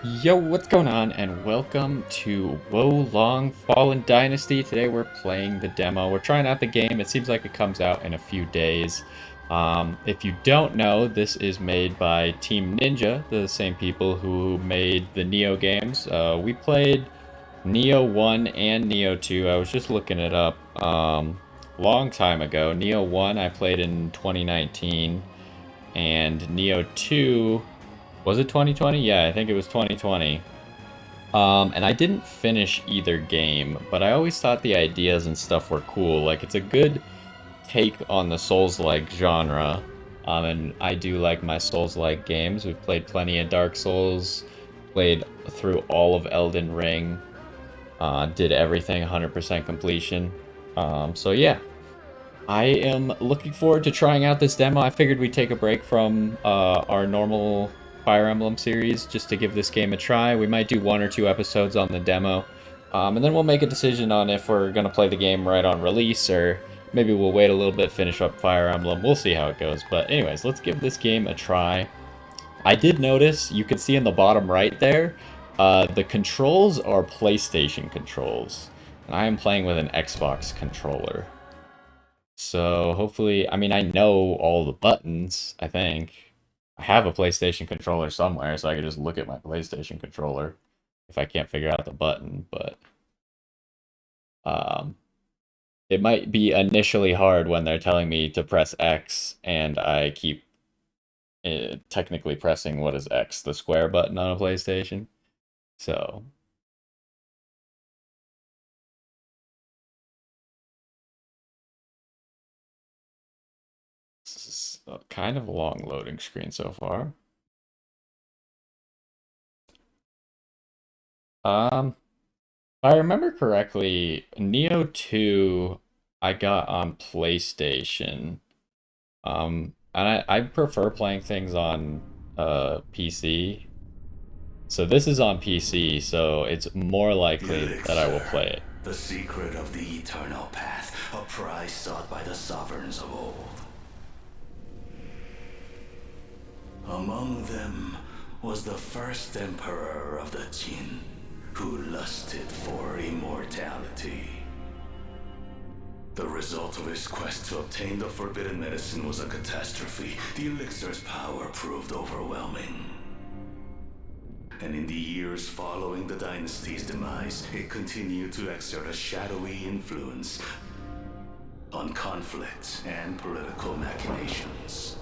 Yo, what's going on? And welcome to Wo Long Fallen Dynasty. Today we're playing the demo. We're trying out the game. It seems like it comes out in a few days. If you don't know, this is made by Team Ninja, the same people who made the Nioh games. We played Nioh 1 and Nioh 2. I was just looking it up long time ago. Nioh 1 I played in 2019, and Nioh 2, was it 2020? Yeah, I think it was 2020. And I didn't finish either game, but I always thought the ideas and stuff were cool. Like, it's a good take on the Souls-like genre. And I do like my Souls-like games. We've played plenty of Dark Souls, played through all of Elden Ring, did everything 100% completion. So yeah, I am looking forward to trying out this demo. I figured we'd take a break from our normal Fire Emblem series just to give this game a try. We might do one or two episodes on the demo, and then we'll make a decision on if we're going to play the game right on release, or maybe we'll wait a little bit, finish up Fire Emblem. We'll see how it goes. But anyways, let's give this game a try. I did notice, you can see in the bottom right there, the controls are PlayStation controls, and I am playing with an Xbox controller. So hopefully, I mean, I know all the buttons, I think. I have a PlayStation controller somewhere, so I can just look at my PlayStation controller if I can't figure out the button, but um, it might be initially hard when they're telling me to press X and I keep technically pressing what is X, the square button on a PlayStation. So, this is a kind of a long loading screen so far. Um, If I remember correctly, Neo 2 I got on PlayStation. And I prefer playing things on PC. So this is on PC, so it's more likely that I will Elixir, play it. the secret of the eternal path, a prize sought by the sovereigns of old. Among them was the first emperor of the Jin, who lusted for immortality. The result of his quest to obtain the forbidden medicine was a catastrophe. The elixir's power proved overwhelming. And in the years following the dynasty's demise, it continued to exert a shadowy influence on conflict and political machinations.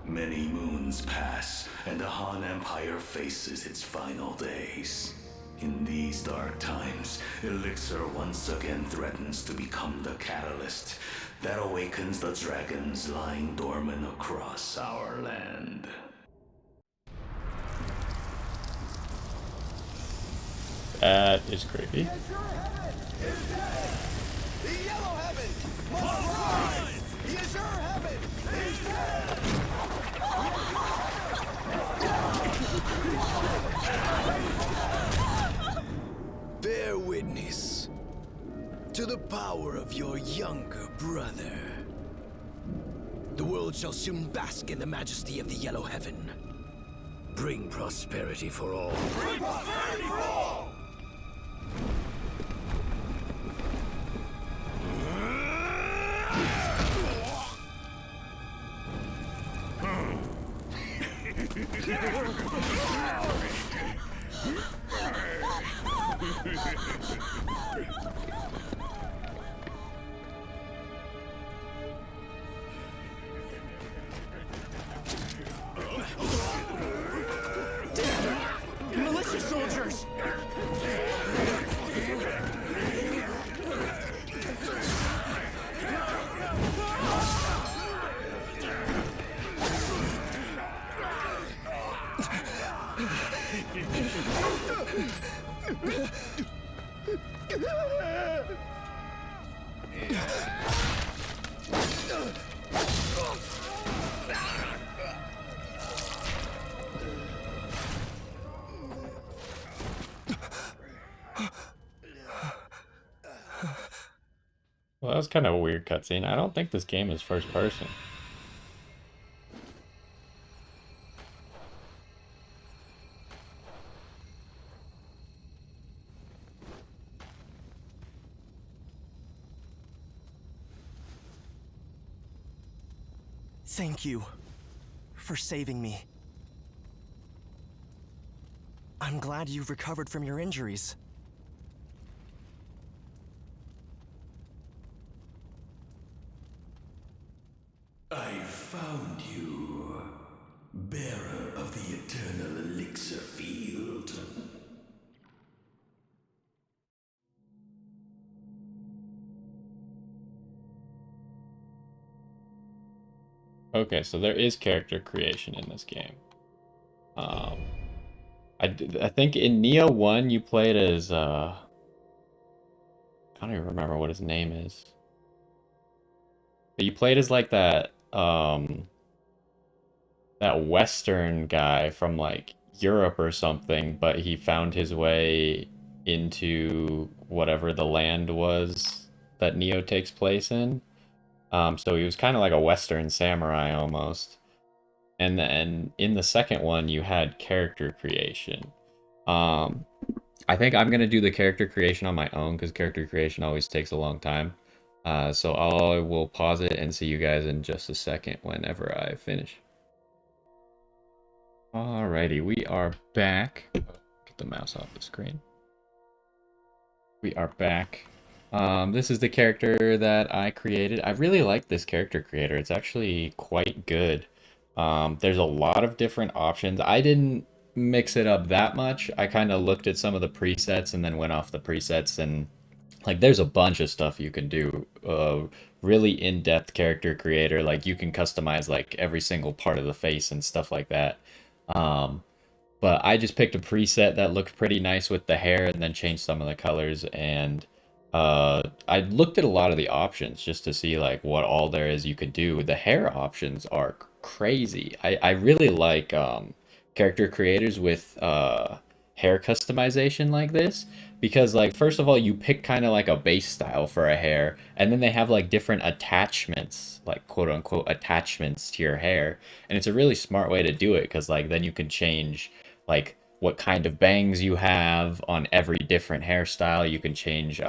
Many moons pass, and the Han Empire faces its final days. In these dark times, Elixir once again threatens to become the catalyst that awakens the dragons lying dormant across our land. That is creepy. The yellow heaven must rise! The azure heaven is dead! Bear witness to the power of your younger brother. The world shall soon bask in the majesty of the yellow heaven. Bring prosperity for all. Bring prosperity for all! Militia soldiers! Well, that was kind of a weird cutscene. I don't think this game is first person. Thank you for saving me. I'm glad you've recovered from your injuries. I found you, bearer of the eternal elixir field. Okay, so there is character creation in this game. I think in Nioh 1 you played as I don't even remember what his name is. But you played as like that Western guy from like Europe or something, but he found his way into whatever the land was that Nioh takes place in. So he was kind of like a Western samurai almost. And then in the second one, you had character creation. Um, I think I'm gonna do the character creation on my own because character creation always takes a long time. So I will pause it and see you guys in just a second whenever I finish. Alrighty, we are back. Get the mouse off the screen. We are back. This is the character that I created. I really like this character creator. It's actually quite good. There's a lot of different options. I didn't mix it up that much. I kind of looked at some of the presets and then went off the presets and like there's a bunch of stuff you can do. Really in-depth character creator. Like you can customize like every single part of the face and stuff like that. Um, but I just picked a preset that looked pretty nice with the hair and then changed some of the colors. And I looked at a lot of the options just to see like what all there is you could do. The hair options are crazy. I really like character creators with hair customization like this because like first of all you pick kind of like a base style for a hair and then they have like different attachments like quote unquote attachments to your hair and it's a really smart way to do it because like then you can change like what kind of bangs you have on every different hairstyle. You can change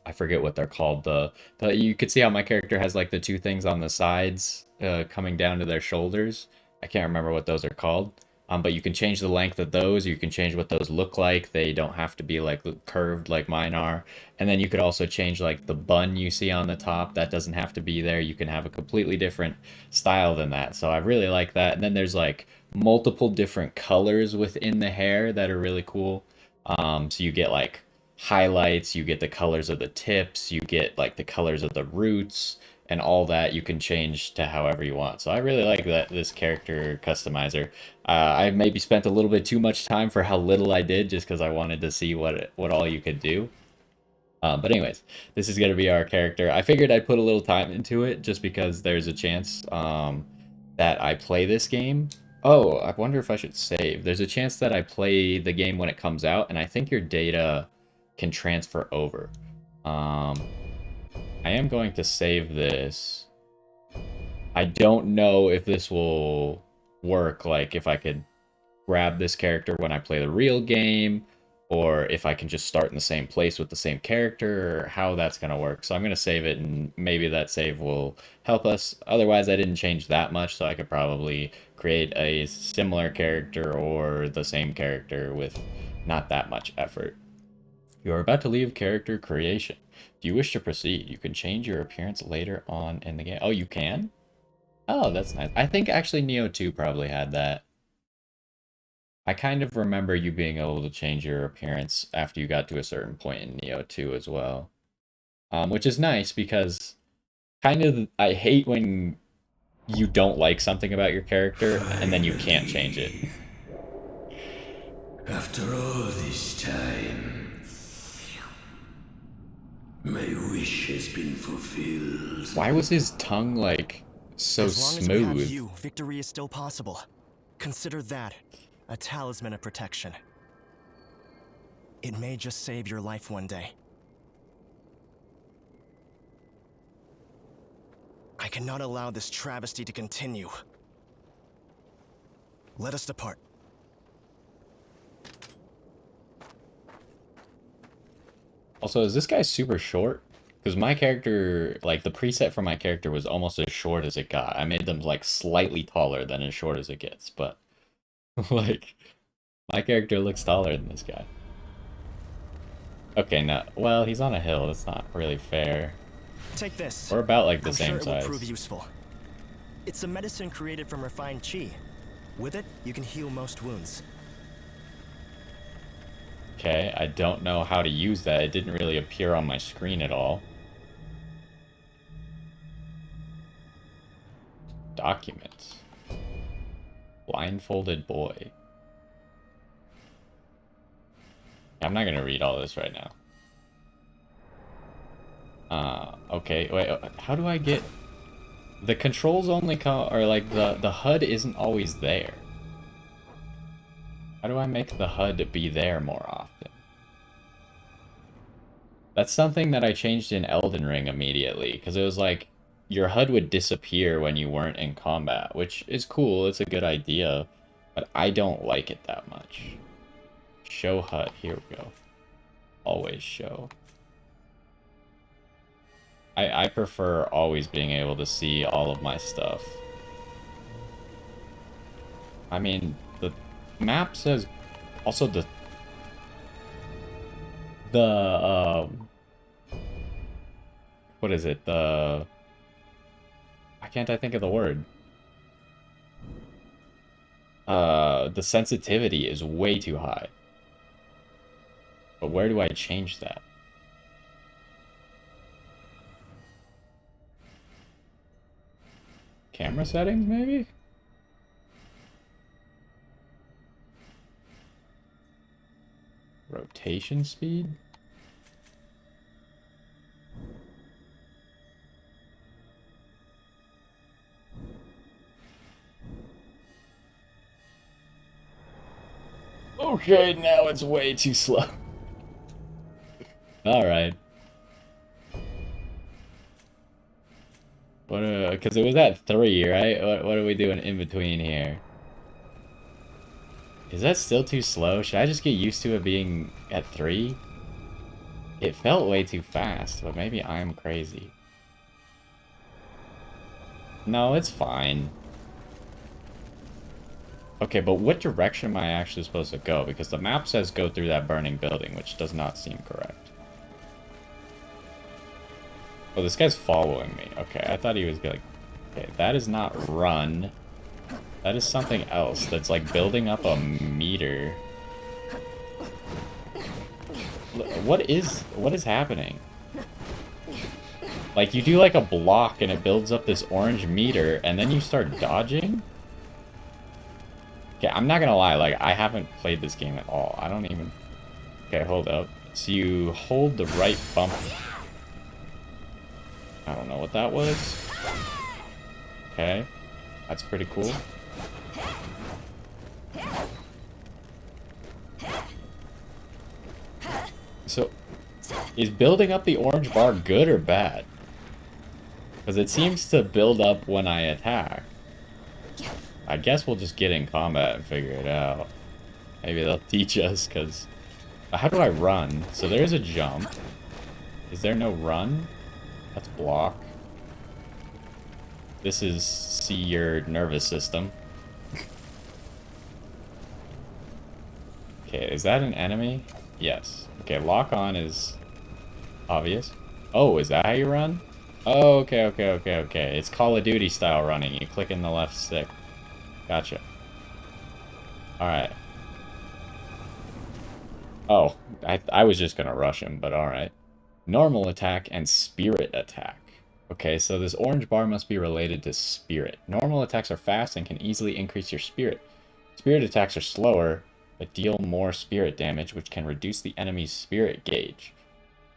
I forget what they're called. The you could see how my character has like the two things on the sides coming down to their shoulders. I can't remember what those are called. But you can change the length of those. You can change what those look like. They don't have to be like curved like mine are. And then you could also change like the bun you see on the top. That doesn't have to be there. You can have a completely different style than that. So I really like that. And then there's like multiple different colors within the hair that are really cool. So you get like highlights, you get the colors of the tips, you get like the colors of the roots, and all that you can change to however you want. So I really like that this character customizer. I maybe spent a little bit too much time for how little I did, just because I wanted to see what all you could do. But anyways, this is gonna be our character. I figured I'd put a little time into it just because there's a chance that I play this game. Oh, I wonder if I should save. There's a chance that I play the game when it comes out, and I think your data can transfer over. I am going to save this. I don't know if this will work, like if I could grab this character when I play the real game, or if I can just start in the same place with the same character, or how that's going to work. So I'm going to save it, and maybe that save will help us. Otherwise, I didn't change that much, so I could probably create a similar character or the same character with not that much effort. You are about to leave character creation. Do you wish to proceed? You can change your appearance later on in the game. Oh, you can? Oh, that's nice. I think actually Nioh 2 probably had that. I kind of remember you being able to change your appearance after you got to a certain point in Nioh 2 as well. Which is nice because kind of I hate when you don't like something about your character and then you can't change it. After all this time, my wish has been fulfilled. Why was his tongue like so As long as we have smooth? you, victory is still possible. Consider that a talisman of protection. It may just save your life one day. I cannot allow this travesty to continue. Let us depart. Also, is this guy super short? Because my character, like, the preset for my character was almost as short as it got. I made them, like, slightly taller than as short as it gets, but, like, my character looks taller than this guy. Okay, no, well, he's on a hill. That's not really fair. Take this. We're about, like, the I'm same sure it will size. prove useful. It's a medicine created from refined chi. With it, you can heal most wounds. Okay, I don't know how to use that. It didn't really appear on my screen at all. Documents. Blindfolded boy. I'm not gonna read all this right now. Okay, wait, how do I get... The controls only come... Or, like, the HUD isn't always there. How do I make the HUD be there more often? That's something that I changed in Elden Ring immediately, because it was like, your HUD would disappear when you weren't in combat, which is cool, it's a good idea, but I don't like it that much. Show HUD, here we go. Always show. I prefer always being able to see all of my stuff. I mean, the map says... Also, what is it? Why can't I think of the word? The sensitivity is way too high. But where do I change that? Camera settings, maybe? Rotation speed? Okay, now it's way too slow. Alright. Because it was at 3, right? What are we doing in between here? Is that still too slow? Should I just get used to it being at 3? It felt way too fast, but maybe I'm crazy. No, it's fine. Okay, but what direction am I actually supposed to go? Because the map says go through that burning building, which does not seem correct. Oh, this guy's following me. Okay, I thought he was like... Okay, that is not run. That is something else that's like building up a meter. What is happening? Like, you do like a block and it builds up this orange meter and then you start dodging? Okay, I'm not gonna lie, like, I haven't played this game at all. I don't even... Okay, hold up. So you hold the right bump... I don't know what that was. Okay. That's pretty cool. So, is building up the orange bar good or bad? Because it seems to build up when I attack. I guess we'll just get in combat and figure it out. Maybe they'll teach us, because... How do I run? So there's a jump. Is there no run? That's block. This is see your nervous system. Okay, is that an enemy? Yes. Okay, lock on is obvious. Oh, is that how you run? Oh, okay. It's Call of Duty style running. You click in the left stick. Gotcha. Alright. Oh, I was just gonna rush him, but alright. Normal attack and spirit attack. Okay, so this orange bar must be related to spirit. Normal attacks are fast and can easily increase your spirit. Spirit attacks are slower, but deal more spirit damage, which can reduce the enemy's spirit gauge.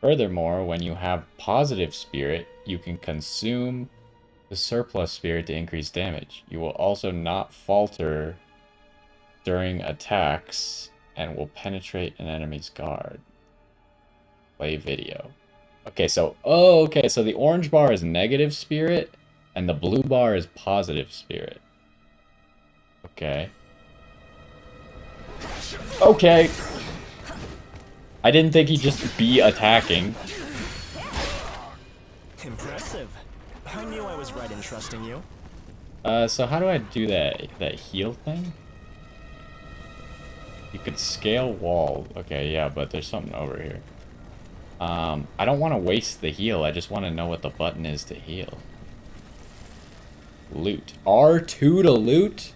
Furthermore, when you have positive spirit, you can consume the surplus spirit to increase damage. You will also not falter during attacks and will penetrate an enemy's guard. Play video. Okay, so... Oh, okay, so the orange bar is negative spirit, and the blue bar is positive spirit. Okay. Okay! I didn't think he'd just be attacking. Impressive. I knew I was right in trusting you. So how do I do that heal thing? You could scale wall. Okay, yeah, but there's something over here. I don't want to waste the heal. I just want to know what the button is to heal. Loot. R2 to loot?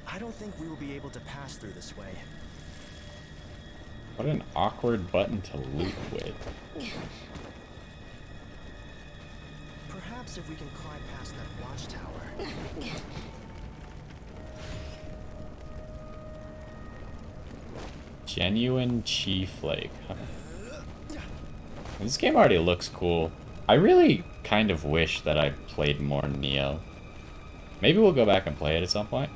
I don't think we will be able to pass through this way. What an awkward button to loot with. Perhaps if we can climb past that watchtower. Genuine Chief Lake. Huh. This game already looks cool. I really kind of wish that I played more Nioh. Maybe we'll go back and play it at some point.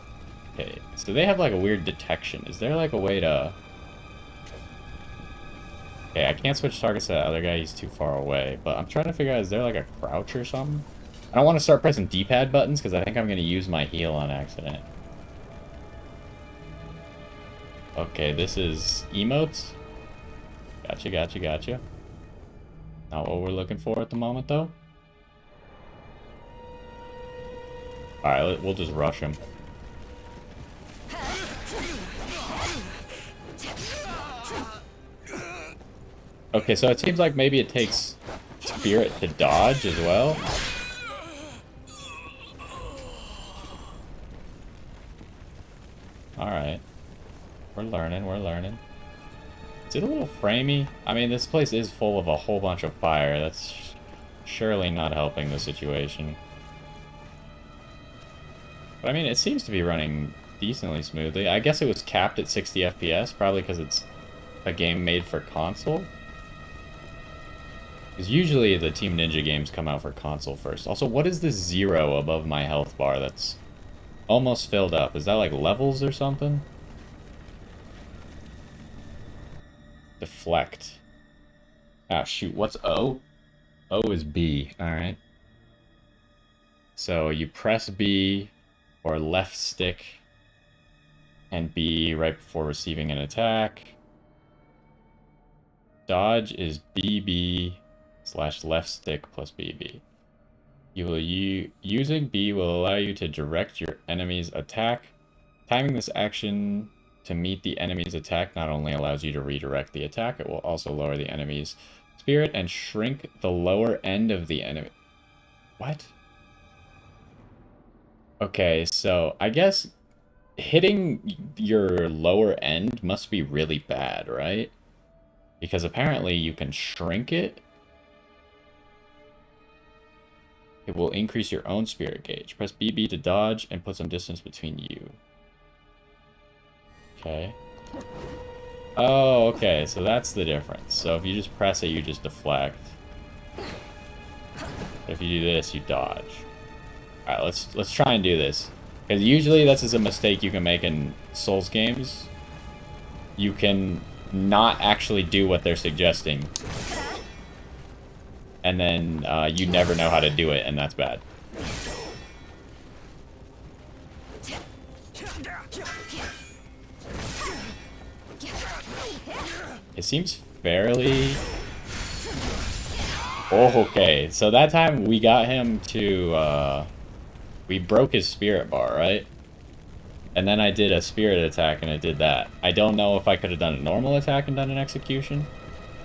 Okay, so they have like a weird detection. Is there like a way to... Okay, I can't switch targets to that other guy. He's too far away. But I'm trying to figure out, is there like a crouch or something? I don't want to start pressing D-pad buttons because I think I'm going to use my heal on accident. Okay, this is emotes. Gotcha, gotcha, gotcha. Not what we're looking for at the moment, though. Alright, we'll just rush him. Okay, so it seems like maybe it takes spirit to dodge as well. Alright. We're learning, we're learning. Is it a little framey? I mean, this place is full of a whole bunch of fire. That's surely not helping the situation. But I mean, it seems to be running decently smoothly. I guess it was capped at 60 FPS, probably because it's a game made for console. Because usually the Team Ninja games come out for console first. Also, what is this 0 above my health bar that's almost filled up? Is that like levels or something? Deflect. Ah, shoot. What's O? O is B. Alright. So you press B or left stick and B right before receiving an attack. Dodge is BB / left stick plus BB. Using B will allow you to direct your enemy's attack. Timing this action to meet the enemy's attack not only allows you to redirect the attack, it will also lower the enemy's spirit and shrink the lower end of the enemy. What? Okay, so I guess hitting your lower end must be really bad, right? Because apparently you can shrink it. It will increase your own spirit gauge. Press BB to dodge and put some distance between you. Okay. Oh, okay, so that's the difference. So if you just press it, you just deflect. If you do this, you dodge. Alright, let's try and do this. Because usually this is a mistake you can make in Souls games. You can not actually do what they're suggesting. And then you never know how to do it, and that's bad. It seems fairly... Oh, okay. So that time we got him to... we broke his spirit bar, right? And then I did a spirit attack and it did that. I don't know if I could have done a normal attack and done an execution.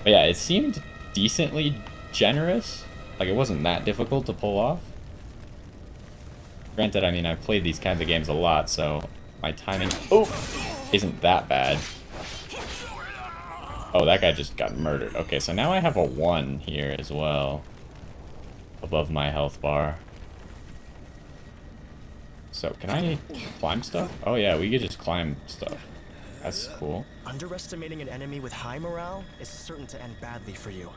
But yeah, it seemed decently generous. Like, it wasn't that difficult to pull off. Granted, I mean, I've played these kinds of games a lot, so my timing isn't that bad. Oh, that guy just got murdered. Okay, so now I have a 1 here as well. Above my health bar. So, can I climb stuff? Oh yeah, we could just climb stuff. That's cool. Underestimating an enemy with high morale is certain to end badly for you.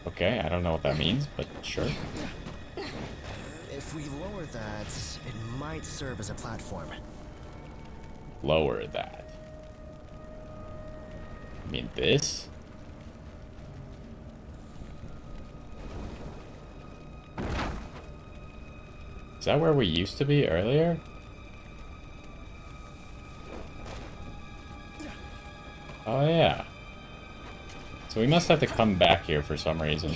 Okay, I don't know what that means, but sure. If we lower that, it might serve as a platform. Lower that. I mean, this? Is that where we used to be earlier? Oh, yeah. So we must have to come back here for some reason.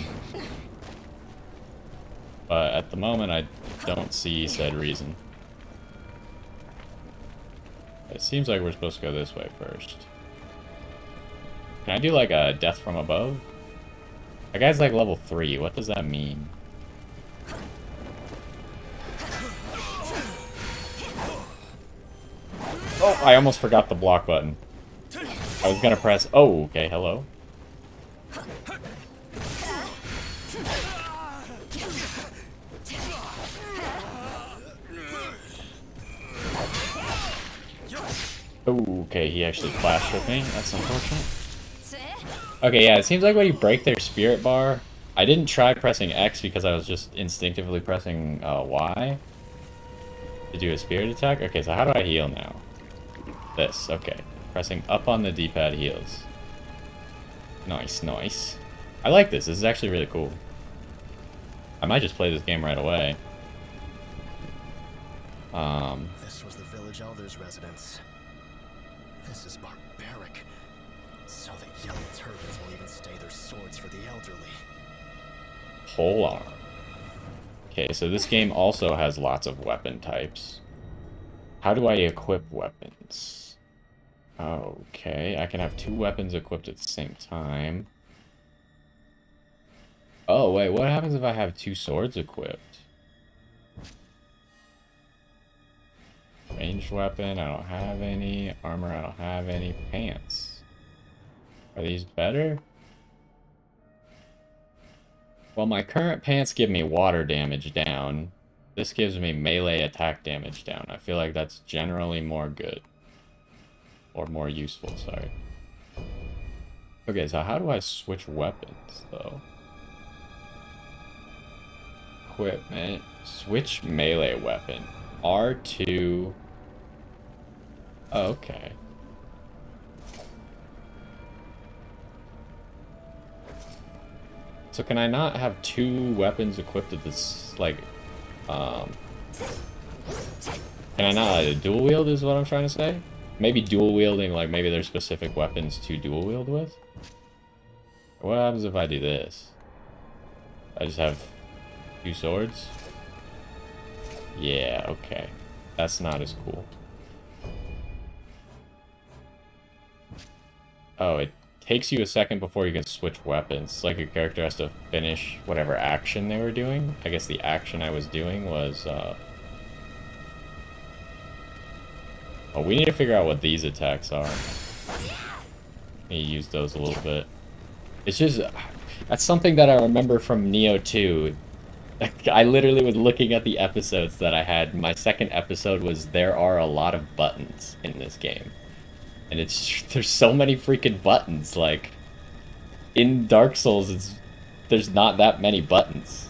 But at the moment, I don't see said reason. It seems like we're supposed to go this way first. Can I do like a death from above? That guy's like level 3. What does that mean? Oh, I almost forgot the block button. I was gonna press... Oh, okay, hello. Oh, okay, he actually clashed with me. That's unfortunate. Okay, yeah, it seems like when you break their spirit bar... I didn't try pressing X because I was just instinctively pressing Y to do a spirit attack. Okay, so how do I heal now? This, okay. Pressing up on the D-pad heals. Nice, nice. I like this. This is actually really cool. I might just play this game right away. This was the village elder's residence. This is barbaric. So the young turbans will even stay their swords for the elderly. Pole arm. Okay, so this game also has lots of weapon types. How do I equip weapons? Okay, I can have 2 weapons equipped at the same time. Oh, wait, what happens if I have 2 swords equipped? Ranged weapon, I don't have any. Armor, I don't have any. Pants. Are these better? Well, my current pants give me water damage down. This gives me melee attack damage down. I feel like that's generally more good. Or more useful, sorry. Okay, so how do I switch weapons, though? Equipment. Switch melee weapon. R2. Oh, okay. So can I not have 2 weapons equipped at this, like, can I not dual wield is what I'm trying to say? Maybe dual wielding, like maybe there's specific weapons to dual wield with? What happens if I do this? I just have 2 swords? Yeah, okay. That's not as cool. Oh, it takes you a second before you can switch weapons. It's like your character has to finish whatever action they were doing. I guess the action I was doing was, Oh, we need to figure out what these attacks are. Need to use those a little bit. It's just... That's something that I remember from Nioh 2. I literally was looking at the episodes that I had. My second episode was there are a lot of buttons in this game. And there's so many freaking buttons. Like, in Dark Souls, there's not that many buttons.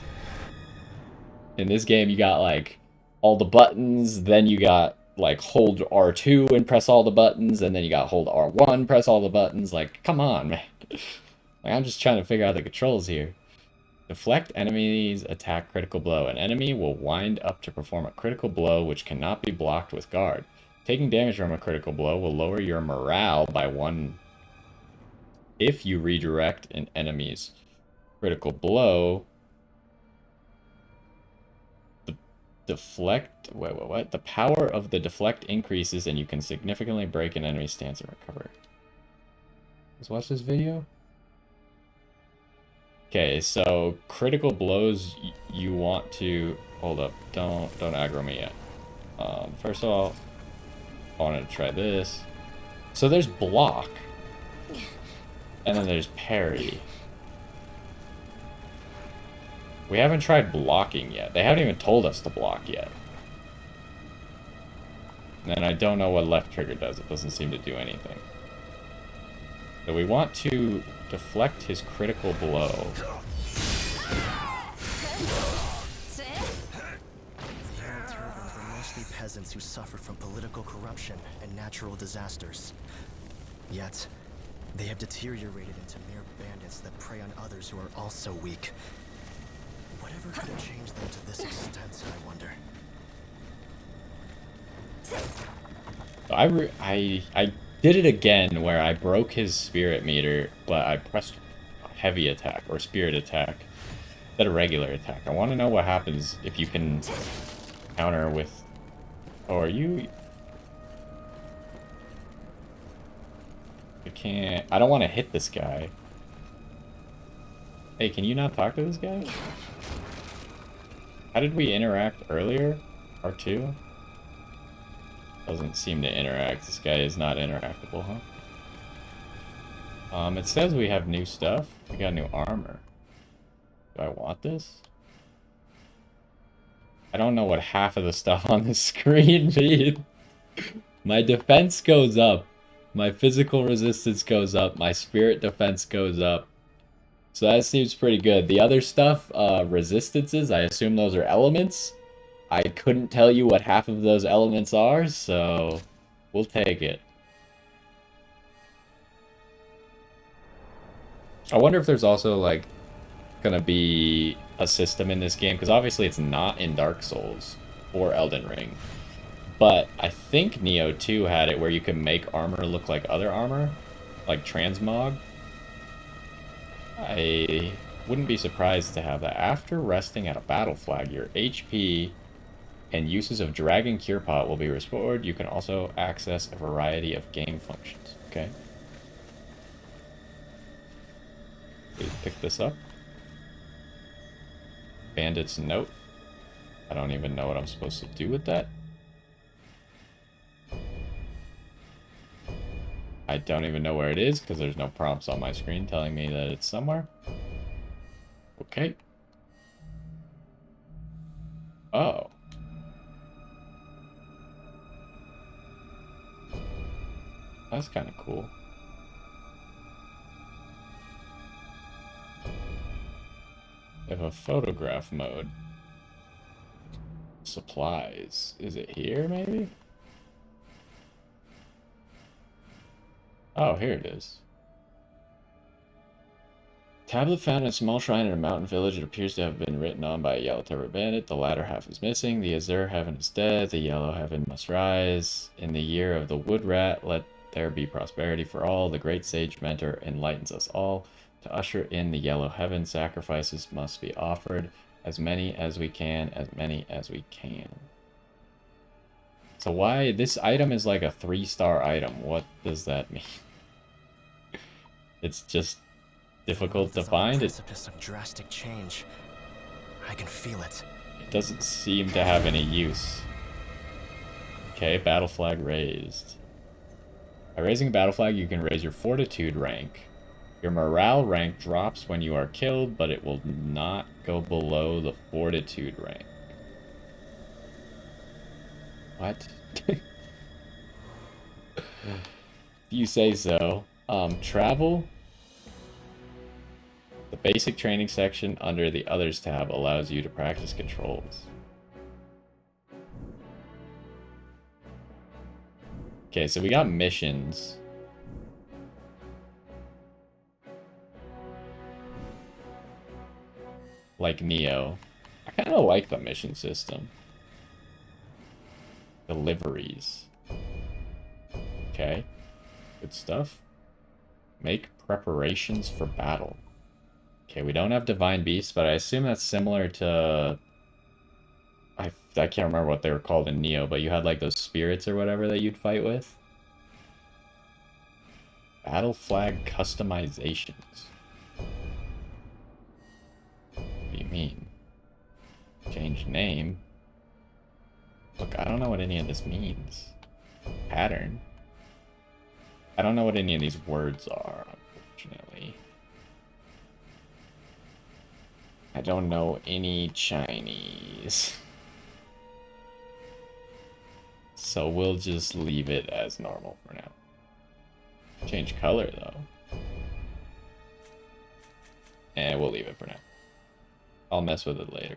In this game, you got, like, all the buttons, then you got, like, hold R2 and press all the buttons, and then you got hold R1, press all the buttons. Like, come on, man. Like, I'm just trying to figure out the controls here. Deflect enemies attack critical blow. An enemy will wind up to perform a critical blow which cannot be blocked with guard. Taking damage from a critical blow will lower your morale by 1 if you redirect an enemy's critical blow. The deflect... Wait, what? The power of the deflect increases and you can significantly break an enemy's stance and recover. Let's watch this video. Okay, so critical blows you want to... Hold up, don't aggro me yet. First of all, I wanted to try this. So there's block. And then there's parry. We haven't tried blocking yet. They haven't even told us to block yet. And I don't know what left trigger does. It doesn't seem to do anything. So we want to deflect his critical blow. The old turbans were mostly peasants who suffered from political corruption and natural disasters. Yet, they have deteriorated into mere bandits that prey on others who are also weak. Whatever could have changed them to this extent, I wonder. I did it again where I broke his spirit meter, but I pressed heavy attack or spirit attack. instead of regular attack. I want to know what happens if you can counter with... Oh, are you... I can't... I don't want to hit this guy. Hey, can you not talk to this guy? How did we interact earlier? R2? Doesn't seem to interact. This guy is not interactable, huh? It says we have new stuff. We got new armor. Do I want this? I don't know what half of the stuff on the screen means. My defense goes up. My physical resistance goes up. My spirit defense goes up. So that seems pretty good. The other stuff, resistances, I assume those are elements. I couldn't tell you what half of those elements are, so we'll take it. I wonder if there's also, like, gonna be a system in this game, because obviously it's not in Dark Souls or Elden Ring. But I think Nioh 2 had it where you can make armor look like other armor, like transmog. I wouldn't be surprised to have that. After resting at a battle flag, your HP and uses of Dragon Cure Pot will be restored. You can also access a variety of game functions. Okay. Please pick this up. Bandit's Note. I don't even know what I'm supposed to do with that. I don't even know where it is because there's no prompts on my screen telling me that it's somewhere. Okay. Oh. That's kind of cool. They have a photograph mode. Supplies. Is it here, maybe? Oh, here it is. Tablet found in a small shrine in a mountain village. It appears to have been written on by a yellow turban bandit. The latter half is missing. The azure heaven is dead. The yellow heaven must rise. In the year of the wood rat, let there be prosperity for all. The great sage mentor enlightens us all. To usher in the yellow heaven, sacrifices must be offered. As many as we can, as many as we can. So why this item is like a 3-star item? What does that mean? It's just difficult to find. It's of drastic change. I can feel it. It doesn't seem to have any use. Okay, battle flag raised. By raising a battle flag, you can raise your fortitude rank. Your morale rank drops when you are killed, but it will not go below the fortitude rank. What? You say so. Travel. The basic training section under the Others tab allows you to practice controls. Okay, so we got missions. Like Nioh. I kind of like the mission system. Deliveries. Okay. Good stuff. Make preparations for battle. Okay, we don't have Divine Beasts, but I assume that's similar to... I can't remember what they were called in Nioh, but you had like those spirits or whatever that you'd fight with. Battle flag customizations. What do you mean? Change name? Look, I don't know what any of this means. Pattern. I don't know what any of these words are, unfortunately. I don't know any Chinese. So we'll just leave it as normal for now. Change color, though. And we'll leave it for now. I'll mess with it later.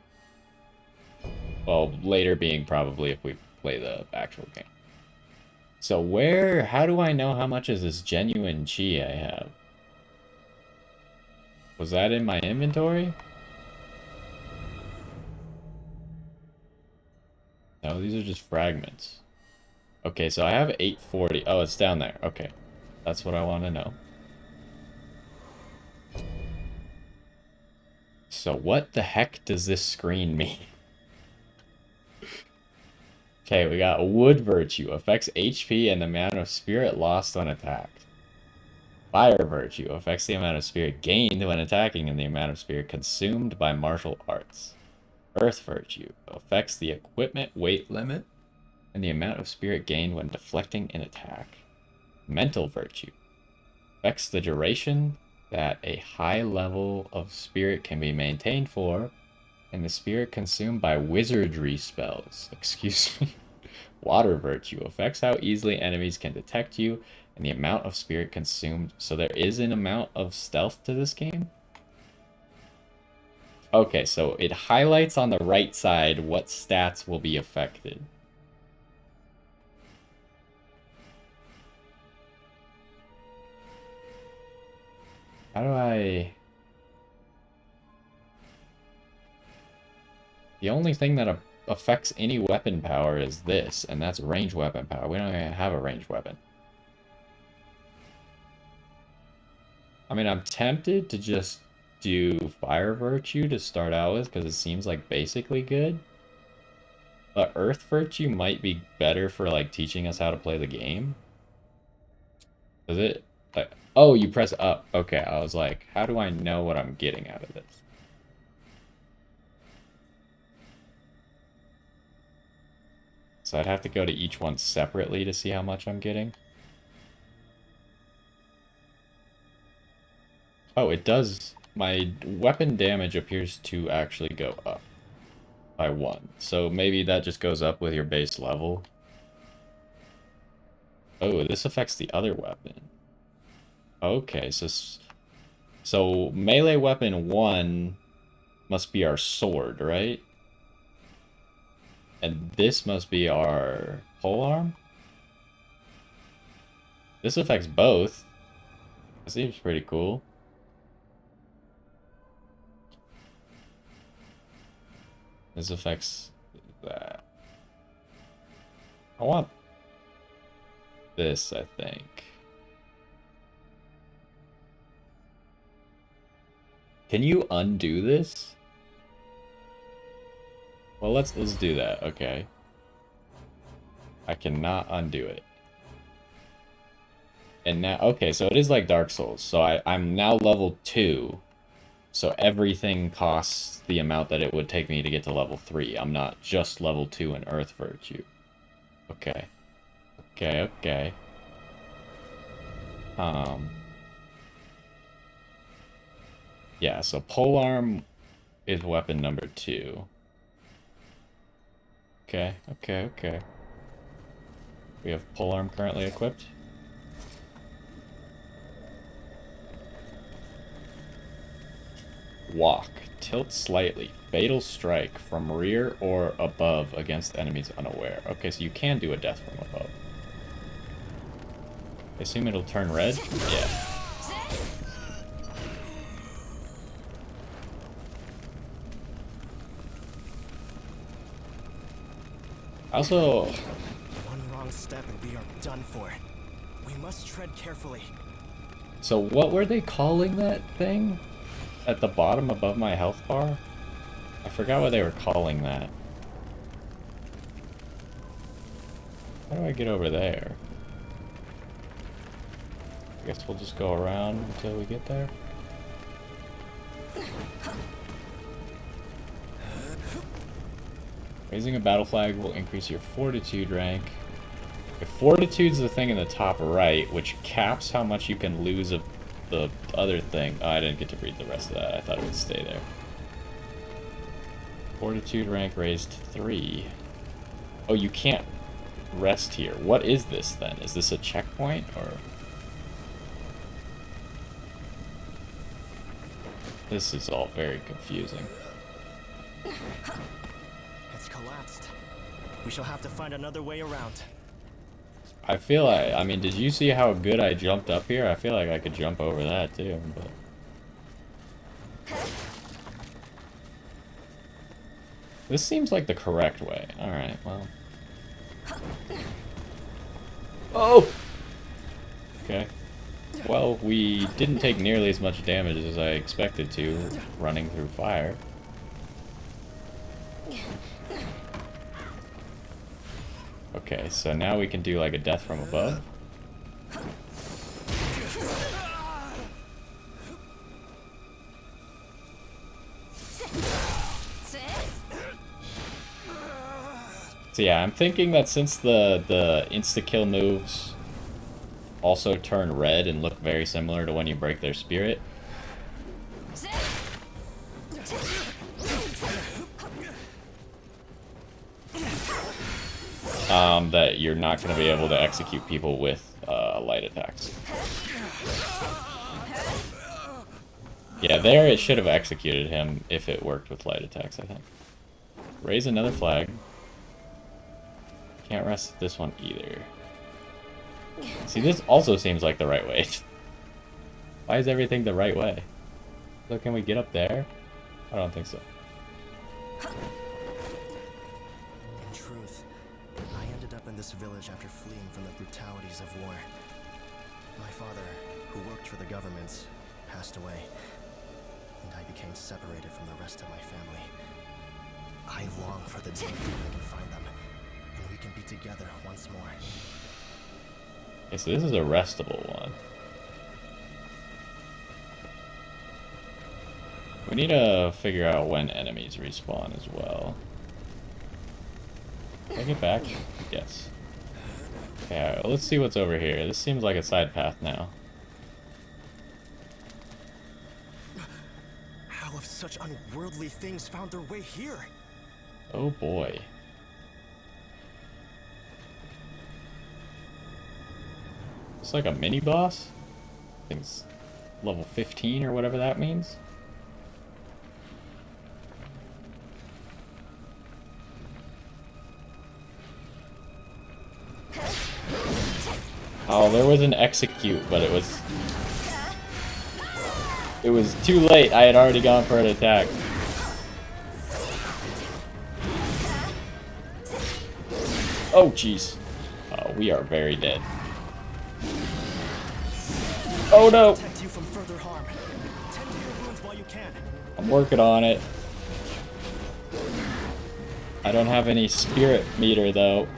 Well, later being probably if we play the actual game. So how do I know how much is this genuine chi I have? Was that in my inventory? No, these are just fragments. Okay, so I have 840. Oh, it's down there. Okay. That's what I want to know. So what the heck does this screen mean? Okay, we got Wood Virtue. Affects HP and the amount of spirit lost when attacked. Fire Virtue. Affects the amount of spirit gained when attacking and the amount of spirit consumed by martial arts. Earth Virtue. Affects the equipment weight limit and the amount of spirit gained when deflecting an attack. Mental Virtue. Affects the duration that a high level of spirit can be maintained for, and the spirit consumed by wizardry spells. Excuse me. Water Virtue. Affects how easily enemies can detect you, and the amount of spirit consumed. So there is an amount of stealth to this game? Okay, so it highlights on the right side what stats will be affected. How do I... The only thing that affects any weapon power is this, and that's range weapon power. We don't even have a range weapon. I mean, I'm tempted to just do Fire Virtue to start out with, because it seems like basically good. But Earth Virtue might be better for, like, teaching us how to play the game. Is it? Like, oh, you press up. Okay, I was like, how do I know what I'm getting out of this? So I'd have to go to each one separately to see how much I'm getting. Oh, it does. My weapon damage appears to actually go up by 1. So maybe that just goes up with your base level. Oh, this affects the other weapon. Okay, so melee weapon 1 must be our sword, right? And this must be our polearm? This affects both. That seems pretty cool. This affects that. I want this, I think. Can you undo this? Well, let's do that. Okay. I cannot undo it. And now, okay, so it is like Dark Souls. So I'm now level 2. So everything costs the amount that it would take me to get to level 3. I'm not just level 2 in Earth Virtue. Okay. Okay. Yeah, so polearm is weapon number 2. Okay. We have polearm currently equipped. Walk. Tilt slightly. Fatal strike from rear or above against enemies unaware. Okay, so you can do a death from above. I assume it'll turn red? Yeah. Also... One wrong step and we are done for. We must tread carefully. So what were they calling that thing? At the bottom above my health bar? I forgot what they were calling that. How do I get over there? I guess we'll just go around until we get there. Raising a battle flag will increase your fortitude rank. If fortitude's the thing in the top right, which caps how much you can lose of the other thing. Oh, I didn't get to read the rest of that. I thought it would stay there. Fortitude rank raised to 3. Oh, you can't rest here. What is this then? Is this a checkpoint or? This is all very confusing. It's collapsed. We shall have to find another way around. I feel like, I mean, did you see how good I jumped up here? I feel like I could jump over that too, but... This seems like the correct way. Alright, well... Oh! Okay. Well, we didn't take nearly as much damage as I expected to running through fire. Okay, so now we can do like a death from above. So yeah, I'm thinking that since the insta-kill moves also turn red and look very similar to when you break their spirit, that you're not going to be able to execute people with light attacks. Yeah, there it should have executed him if it worked with light attacks, I think. Raise another flag. Can't rest this one either. See, this also seems like the right way. Why is everything the right way? So can we get up there? I don't think so. In truth, I ended up in this village after fleeing from the brutalities of war. My father, who worked for the government, passed away, and I became separated from the rest of my family. I long for the day when I can find them, and we can be together once more. Okay, so this is a restable one. We need to figure out when enemies respawn as well. Can I get back? Yes. Okay, right, let's see what's over here. This seems like a side path now. How have such unworldly things found their way here? Oh boy. It's like a mini boss. I think it's level 15 or whatever that means. Oh, there was an execute, but it was too late. I had already gone for an attack. Oh, jeez. Oh, we are very dead. Oh, no. Protect you from further harm. Tend to your wounds while you can. I'm working on it. I don't have any spirit meter, though.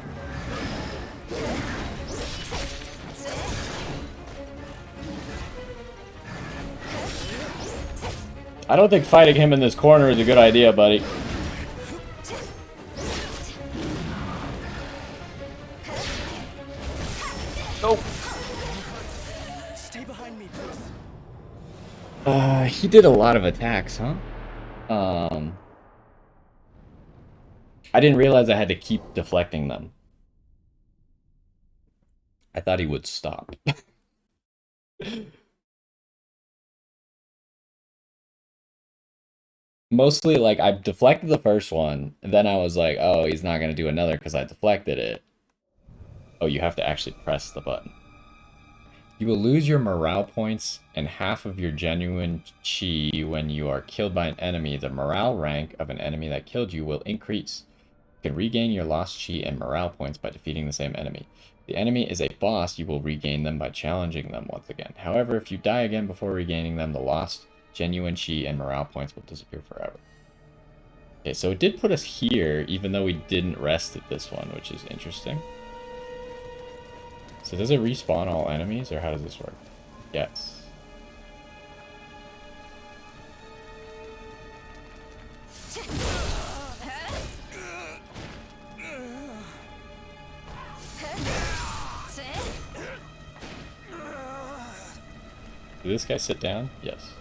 I don't think fighting him in this corner is a good idea, buddy. Nope. Stay behind me, please. He did a lot of attacks, huh? I didn't realize I had to keep deflecting them. I thought he would stop. Mostly, like, I deflected the first one, and then I was like, oh, he's not gonna do another because I deflected it. Oh, you have to actually press the button. You will lose your morale points and half of your genuine chi when you are killed by an enemy. The morale rank of an enemy that killed you will increase. You can regain your lost chi and morale points by defeating the same enemy. If the enemy is a boss, you will regain them by challenging them once again. However, if you die again before regaining them, the lost genuine chi and morale points will disappear forever. Okay, so it did put us here, even though we didn't rest at this one, which is interesting. So does it respawn all enemies, or how does this work? Yes. Did this guy sit down? Yes.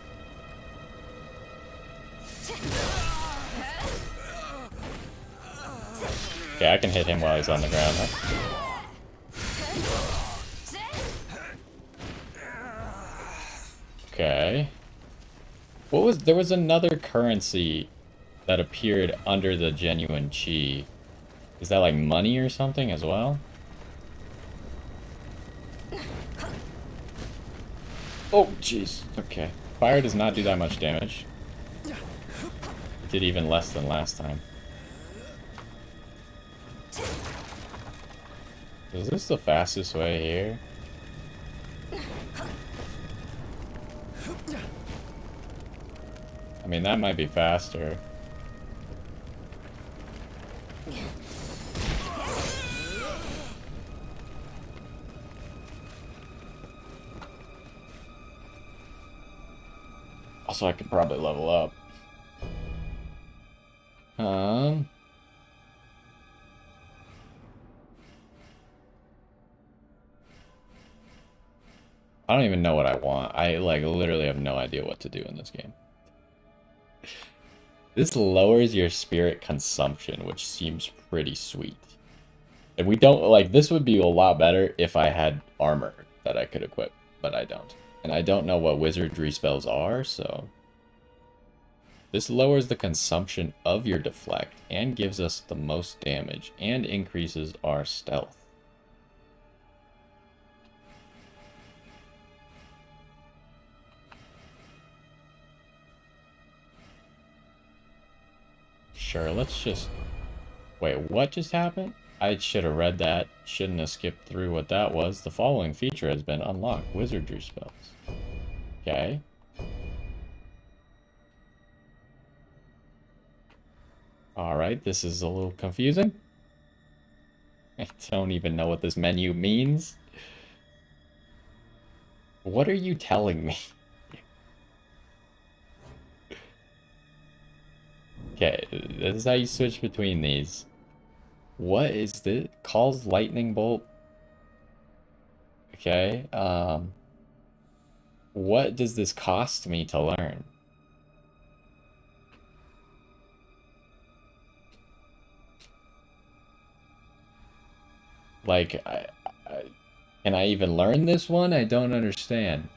Okay, I can hit him while he's on the ground, huh? Okay. There was another currency that appeared under the genuine chi. Is that like money or something as well? Oh, jeez. Okay. Fire does not do that much damage. It did even less than last time. Is this the fastest way here? I mean, that might be faster. Also, I could probably level up. I don't even know what I want. I, like, literally have no idea what to do in this game. This lowers your spirit consumption, which seems pretty sweet. And we don't, like, this would be a lot better if I had armor that I could equip, but I don't. And I don't know what wizardry spells are, so... This lowers the consumption of your deflect and gives us the most damage and increases our stealth. Sure, let's just... Wait, what just happened? I should have read that. Shouldn't have skipped through what that was. The following feature has been unlocked. Wizardry spells. Okay. Alright, this is a little confusing. I don't even know what this menu means. What are you telling me? Okay, this is how you switch between these. What is this? Calls lightning bolt. Okay, what does this cost me to learn? Like, can I even learn this one? I don't understand.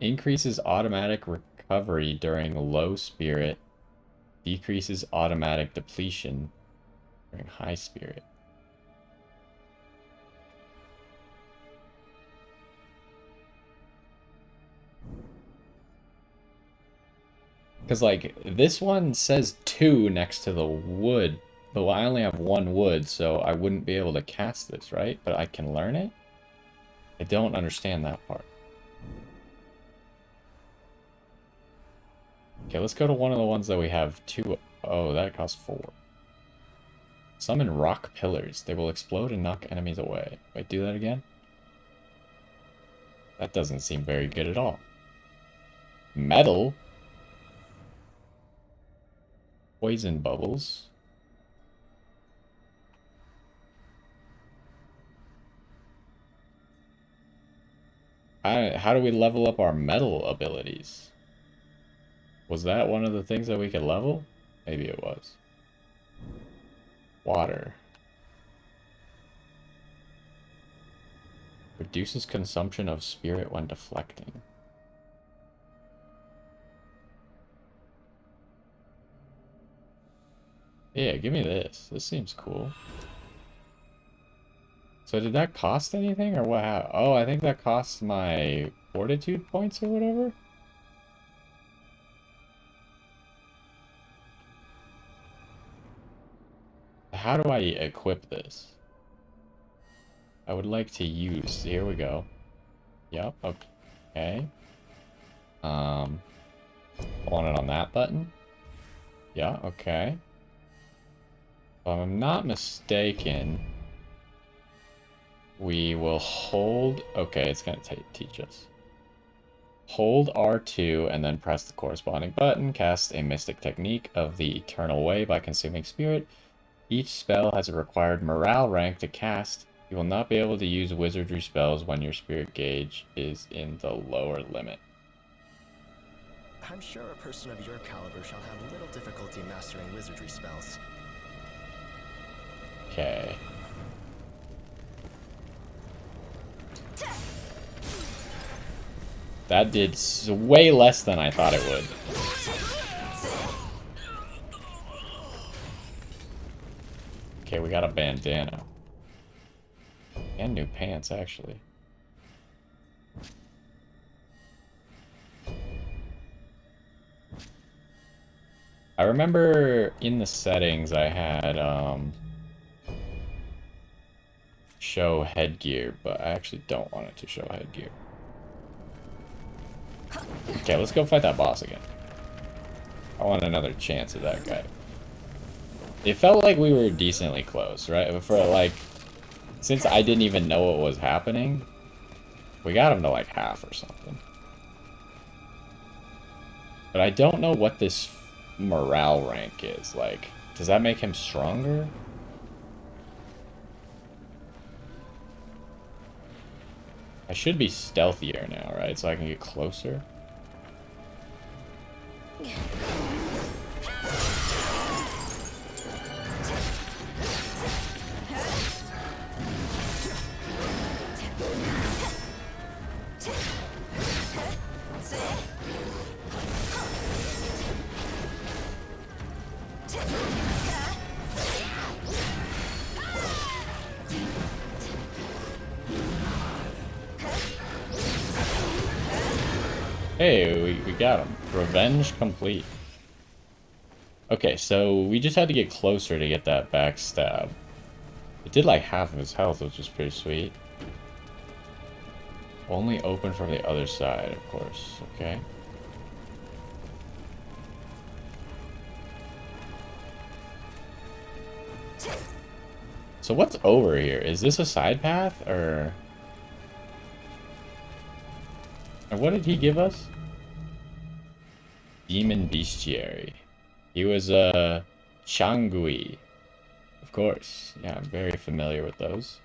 Increases automatic recovery during low spirit. Decreases automatic depletion during high spirit. Because, like, this one says 2 next to the wood. Though I only have 1 wood, so I wouldn't be able to cast this, right? But I can learn it? I don't understand that part. Okay, let's go to one of the ones that we have 2. Oh, that costs 4. Summon rock pillars. They will explode and knock enemies away. Wait, do that again? That doesn't seem very good at all. Metal? Poison bubbles. How do we level up our metal abilities? Was that one of the things that we could level? Maybe it was. Water. Reduces consumption of spirit when deflecting. Yeah, give me this. This seems cool. So did that cost anything or what? Oh, I think that costs my fortitude points or whatever. How do I equip this? I would like to use. Here we go. Yep. Okay. I want it on that button. Yeah. Okay. If I'm not mistaken, we will hold. Okay, it's gonna teach us. Hold R2 and then press the corresponding button. Cast a mystic technique of the Eternal Way by consuming spirit. Each spell has a required morale rank to cast. You will not be able to use wizardry spells when your spirit gauge is in the lower limit. I'm sure a person of your caliber shall have little difficulty mastering wizardry spells. Okay. That did way less than I thought it would. Okay, we got a bandana. And new pants, actually. I remember in the settings I had, show headgear, but I actually don't want it to show headgear. Okay, let's go fight that boss again. I want another chance at that guy. It felt like we were decently close, right? But for like, since I didn't even know what was happening, we got him to like half or something. But I don't know what this morale rank is. Like, does that make him stronger? I should be stealthier now, right? So I can get closer. Hey, we got him. Revenge complete. Okay, so we just had to get closer to get that backstab. It did like half of his health, which was pretty sweet. Only open from the other side, of course. Okay. So what's over here? Is this a side path, or... And what did he give us? Demon Bestiary. He was a Changui. Of course. Yeah, I'm very familiar with those.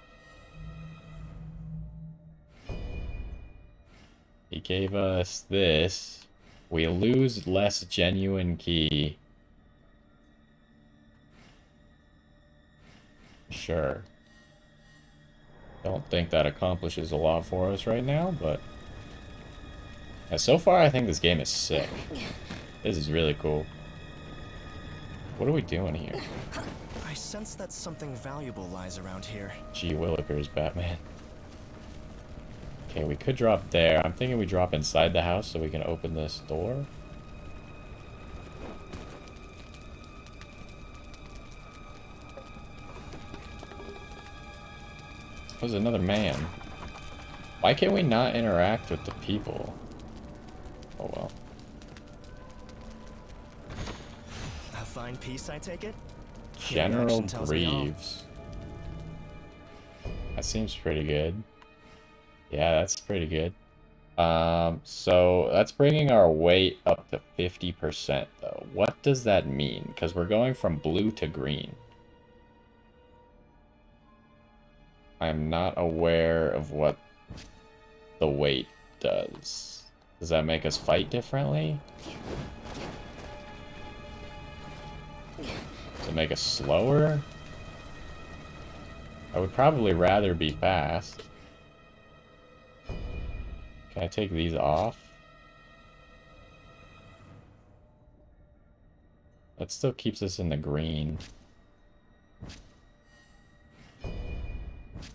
He gave us this. We lose less genuine key. Sure. Don't think that accomplishes a lot for us right now, but... Yeah, so far, I think this game is sick. This is really cool. What are we doing here? I sense that something valuable lies around here. Gee willikers, Batman. Okay, we could drop there. I'm thinking we drop inside the house so we can open this door. There's another man. Why can't we not interact with the people? Oh well. A fine piece, I take it? General Reaction tells me all. Greaves. That seems pretty good. Yeah, that's pretty good. So that's bringing our weight up to 50% though. What does that mean? Because we're going from blue to green. I'm not aware of what the weight does. Does that make us fight differently? Does it make us slower? I would probably rather be fast. Can I take these off? That still keeps us in the green.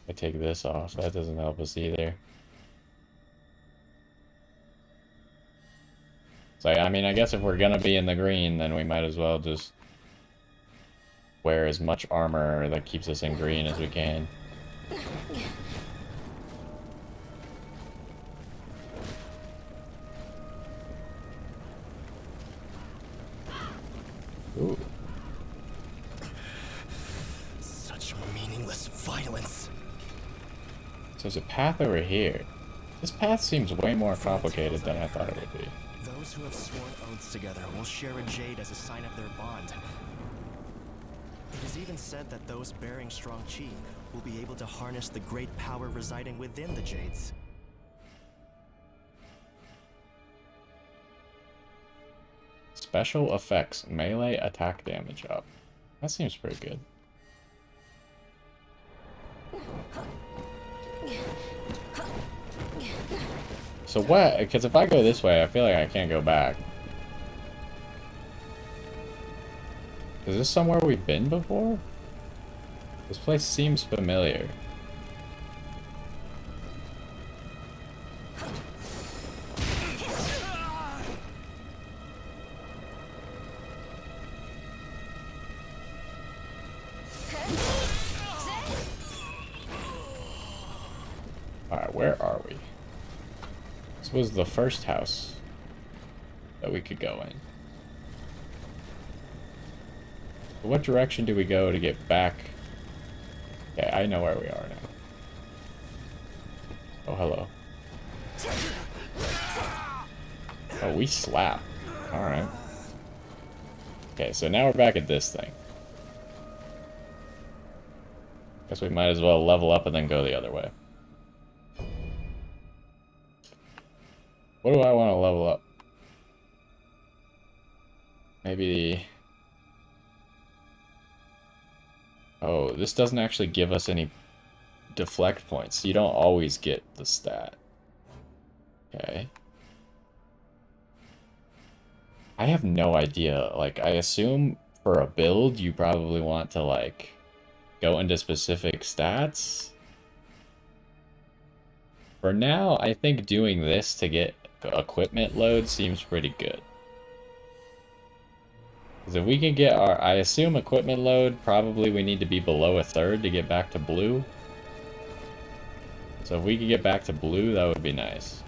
I take this off. That doesn't help us either. So, I mean, I guess if we're gonna be in the green, then we might as well just wear as much armor that keeps us in green as we can. Ooh. Such meaningless violence. So there's a path over here. This path seems way more complicated than I thought it would be. Those who have sworn oaths together will share a jade as a sign of their bond. It is even said that those bearing strong chi will be able to harness the great power residing within the jades. Special effects, melee attack damage up. That seems pretty good. So what? Because if I go this way, I feel like I can't go back. Is this somewhere we've been before? This place seems familiar. Alright, where are we? This was the first house. that we could go in. What direction do we go to get back? Okay, I know where we are now. Oh, hello. Oh, we slap. Alright. Okay, so now we're back at this thing. Guess we might as well level up and then go the other way. What do I want to level up? Maybe... Oh, this doesn't actually give us any deflect points. You don't always get the stat. Okay. I have no idea. Like, I assume for a build, you probably want to, like, go into specific stats. For now, I think doing this to get equipment load seems pretty good. Because if we can get our... I assume equipment load, probably we need to be below a third to get back to blue. So if we could get back to blue, that would be nice.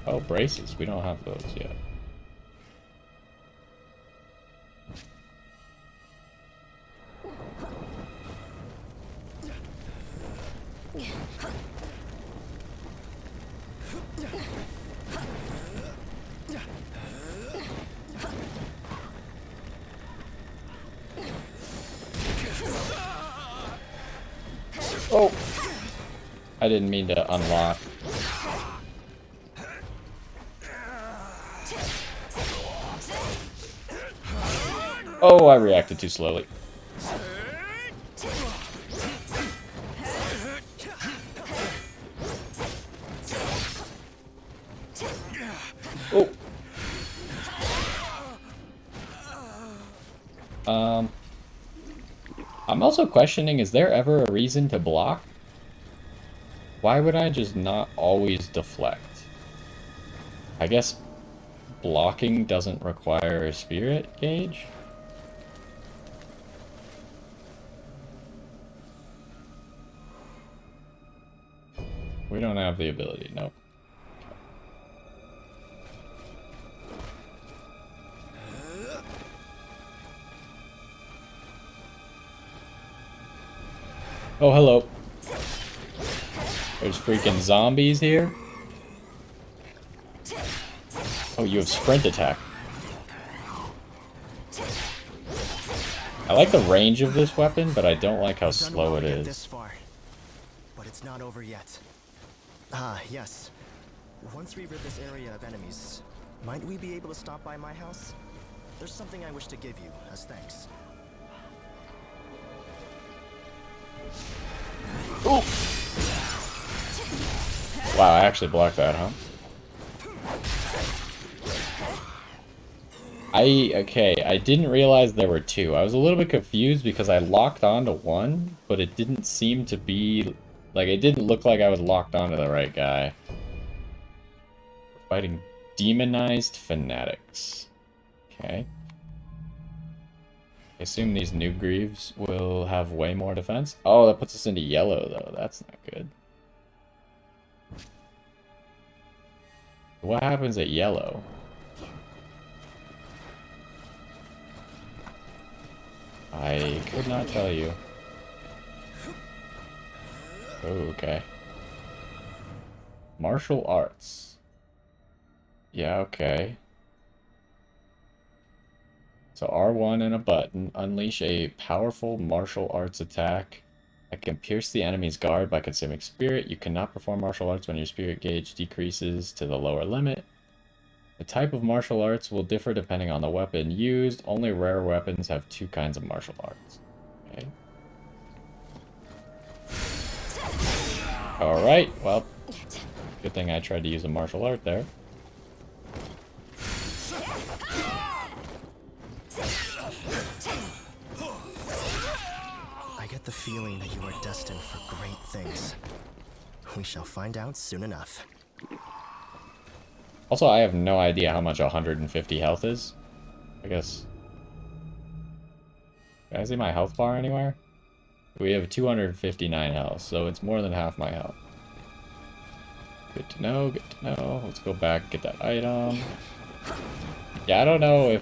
Oh, braces. We don't have those yet. Oh! I didn't mean to unlock. Oh, I reacted too slowly. Oh. I'm also questioning, is there ever a reason to block? Why would I just not always deflect? I guess blocking doesn't require a spirit gauge? We don't have the ability, nope. Oh, hello. There's freaking zombies here. Oh, you have sprint attack. I like the range of this weapon, but I don't like how slow it is. This far, but it's not over yet. Ah, yes. Once we rid this area of enemies, might we be able to stop by my house? There's something I wish to give you as thanks. Ooh. Wow, I actually blocked that, huh? Okay, I didn't realize there were two. I was a little bit confused because I locked onto one, but it didn't seem to be... Like, it didn't look like I was locked onto the right guy. Fighting demonized fanatics. Okay. I assume these new Greaves will have way more defense. Oh, that puts us into yellow, though. That's not good. What happens at yellow? I could not tell you. Oh, okay. Martial arts. Yeah, okay. So R1 and a button. Unleash a powerful martial arts attack that can pierce the enemy's guard by consuming spirit. You cannot perform martial arts when your spirit gauge decreases to the lower limit. The type of martial arts will differ depending on the weapon used. Only rare weapons have two kinds of martial arts. Okay. Alright, well, good thing I tried to use a martial art there. I get the feeling that you are destined for great things. We shall find out soon enough. Also, I have no idea how much 150 health is. I guess... Can I see my health bar anywhere? We have 259 health, so it's more than half my health. Good to know, good to know. Let's go back, get that item. Yeah, I don't know if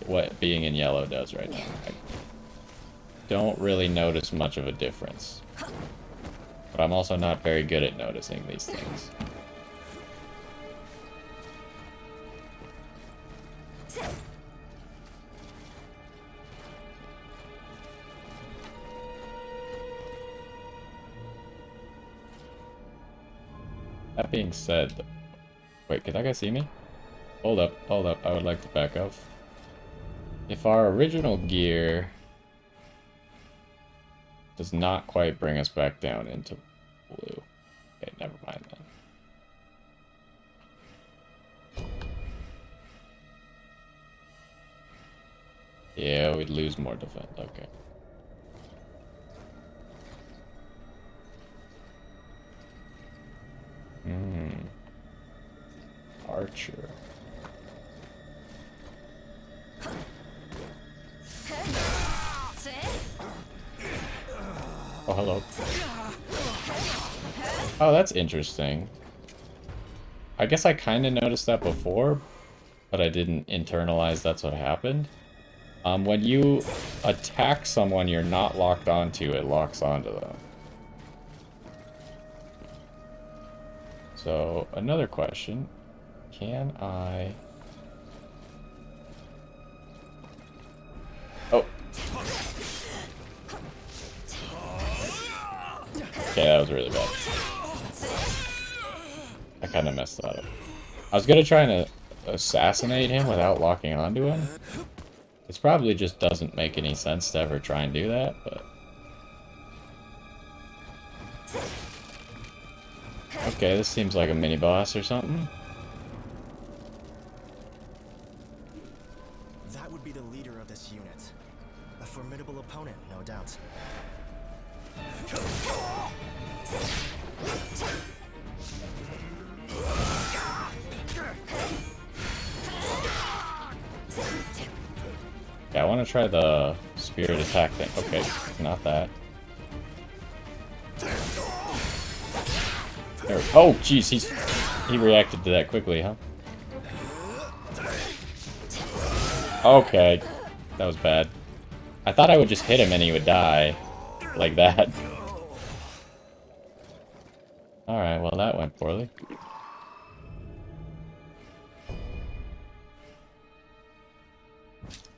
what being in yellow does right now. I don't really notice much of a difference. But I'm also not very good at noticing these things. That being said, wait, can that guy see me? Hold up, I would like to back up. If our original gear does not quite bring us back down into blue. Okay, never mind then. Yeah, we'd lose more defense. Okay. Archer. Oh, hello. Oh, that's interesting. I guess I kind of noticed that before, but I didn't internalize that's what happened. When you attack someone you're not locked onto, it locks onto them. So, another question. Can I... Oh. Okay, that was really bad. I kind of messed that up. I was gonna try to assassinate him without locking onto him. It probably just doesn't make any sense to ever try and do that, but... Okay, this seems like a mini-boss or something. That would be the leader of this unit. A formidable opponent, no doubt. Yeah, I want to try the spirit attack thing. Okay, not that. There. Oh, jeez, he reacted to that quickly, huh? Okay, that was bad. I thought I would just hit him and he would die, like that. All right, well that went poorly.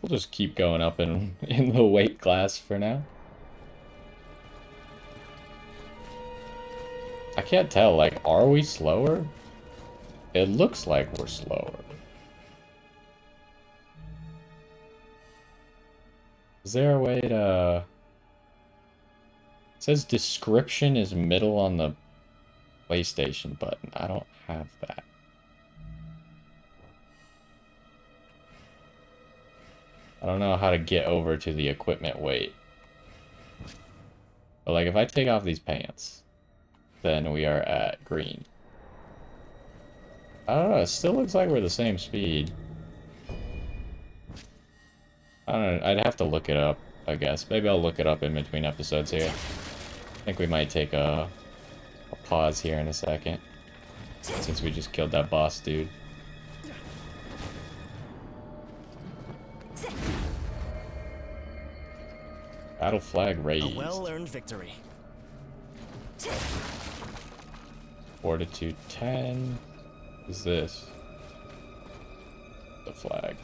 We'll just keep going up in the weight class for now. I can't tell, like, are we slower? It looks like we're slower. Is there a way to... It says description is middle on the PlayStation button. I don't have that. I don't know how to get over to the equipment weight. But like if I take off these pants, then we are at green. I don't know, it still looks like we're the same speed. I don't know, I'd have to look it up, I guess. Maybe I'll look it up in between episodes here. I think we might take a pause here in a second, since we just killed that boss dude. Battle flag raised. A well-earned victory. Fortitude 10. What is this? The flag.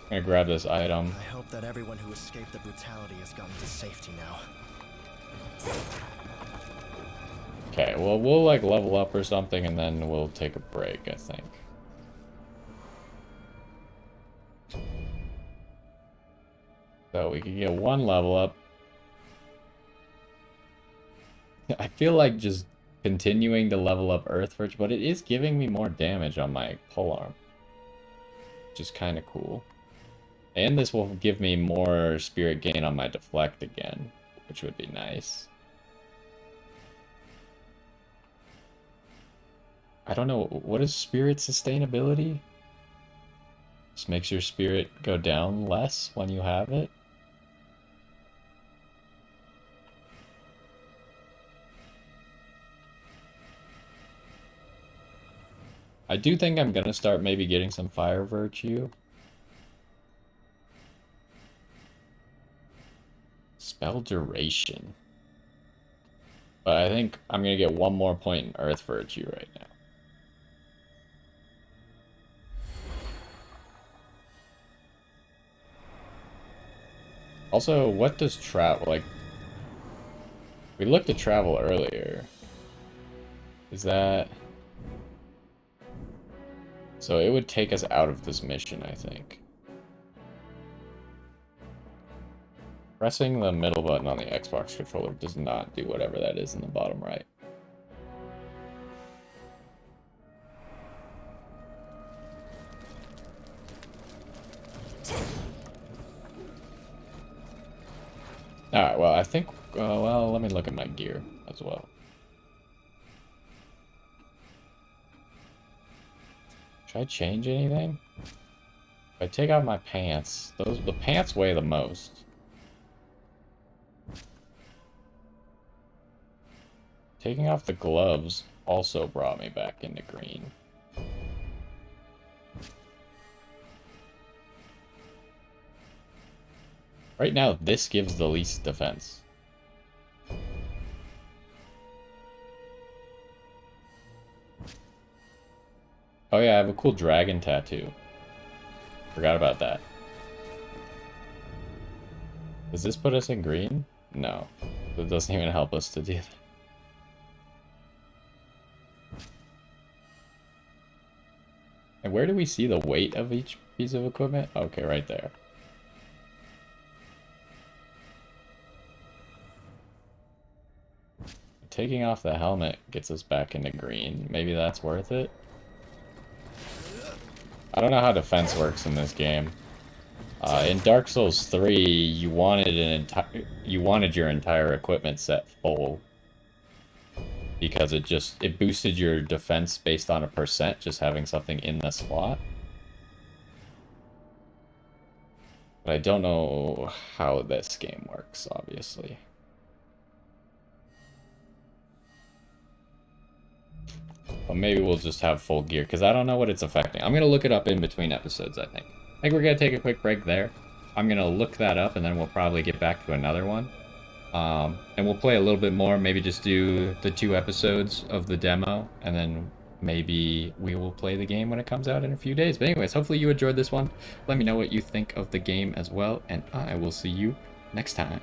I'm gonna grab this item. I hope that everyone who escaped the brutality has gotten to safety now. Okay, well, we'll like level up or something and then we'll take a break, I think. So we can get one level up. I feel like just continuing to level up Earth Verge, but it is giving me more damage on my polearm, which is kind of cool. And this will give me more spirit gain on my deflect again, which would be nice. I don't know, what is spirit sustainability? Just makes your spirit go down less when you have it? I do think I'm gonna start maybe getting some fire virtue. Spell duration. But I think I'm gonna get one more point in earth virtue right now. Also, what does travel, like, we looked at travel earlier. Is that... So it would take us out of this mission, I think. Pressing the middle button on the Xbox controller does not do whatever that is in the bottom right. Alright, well, I think... well, let me look at my gear as well. Should I change anything? If I take off my pants, the pants weigh the most. Taking off the gloves also brought me back into green. Right now, this gives the least defense. Oh yeah, I have a cool dragon tattoo. Forgot about that. Does this put us in green? No. It doesn't even help us to do that. And where do we see the weight of each piece of equipment? Okay, right there. Taking off the helmet gets us back into green. Maybe that's worth it? I don't know how defense works in this game. In Dark Souls 3, you wanted your entire equipment set full because it boosted your defense based on a percent, just having something in the slot. But I don't know how this game works, obviously. But maybe we'll just have full gear, because I don't know what it's affecting. I'm going to look it up in between episodes, I think. I think we're going to take a quick break there. I'm going to look that up, and then we'll probably get back to another one. And we'll play a little bit more, maybe just do the 2 episodes of the demo, and then maybe we will play the game when it comes out in a few days. But anyways, hopefully you enjoyed this one. Let me know what you think of the game as well, and I will see you next time.